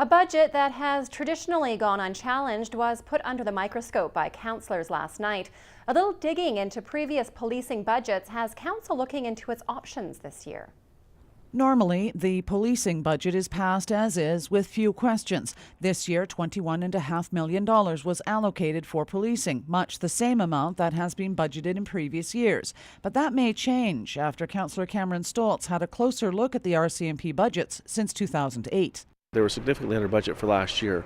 A budget that has traditionally gone unchallenged was put under the microscope by councillors last night. A little digging into previous policing budgets has council looking into its options this year. Normally, the policing budget is passed as is with few questions. This year, $21.5 million was allocated for policing, much the same amount that has been budgeted in previous years. But that may change after Councillor Cameron Stoltz had a closer look at the RCMP budgets since 2008. They were significantly under budget for last year.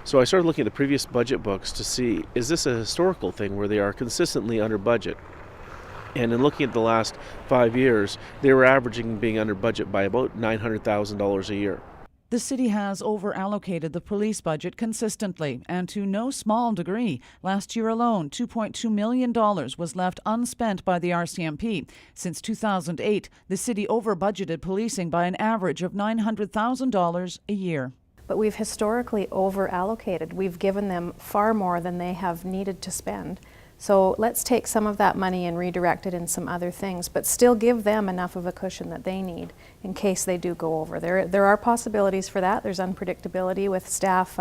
So I started looking at the previous budget books to see, is this a historical thing where they are consistently under budget? And in looking at the last 5 years, they were averaging being under budget by about $900,000 a year. The city has over-allocated the police budget consistently, and to no small degree. Last year alone, $2.2 million was left unspent by the RCMP. Since 2008, the city over-budgeted policing by an average of $900,000 a year. But we've historically over-allocated. We've given them far more than they have needed to spend. So let's take some of that money and redirect it in some other things, but still give them enough of a cushion that they need in case they do go over. There are possibilities for that. There's unpredictability with staff,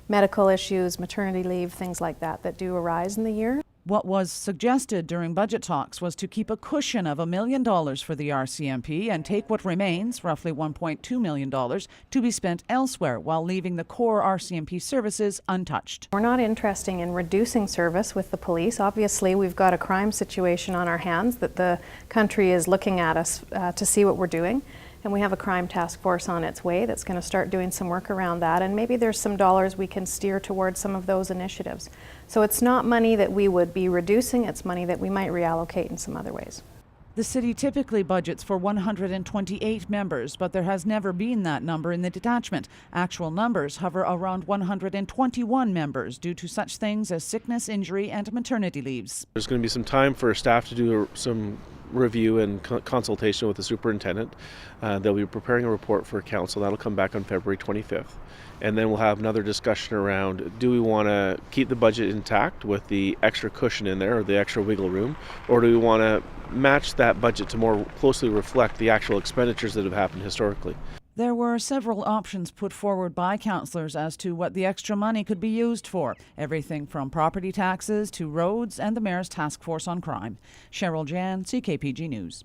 medical issues, maternity leave, things like that that do arise in the year. What was suggested during budget talks was to keep a cushion of $1 million for the RCMP and take what remains, roughly $1.2 million, to be spent elsewhere while leaving the core RCMP services untouched. We're not interested in reducing service with the police. Obviously, we've got a crime situation on our hands that the country is looking at us to see what we're doing. And we have a crime task force on its way that's going to start doing some work around that, and maybe there's some dollars we can steer towards some of those initiatives. So it's not money that we would be reducing, it's money that we might reallocate in some other ways. The city typically budgets for 128 members, but there has never been that number in the detachment. Actual numbers hover around 121 members due to such things as sickness, injury, and maternity leaves. There's going to be some time for staff to do some review and consultation with the superintendent. They'll be preparing a report for council. That'll come back on February 25th. And then we'll have another discussion around, do we want to keep the budget intact with the extra cushion in there or the extra wiggle room, or do we want to match that budget to more closely reflect the actual expenditures that have happened historically? There were several options put forward by councillors as to what the extra money could be used for. Everything from property taxes to roads and the Mayor's Task Force on Crime. Cheryl Jan, CKPG News.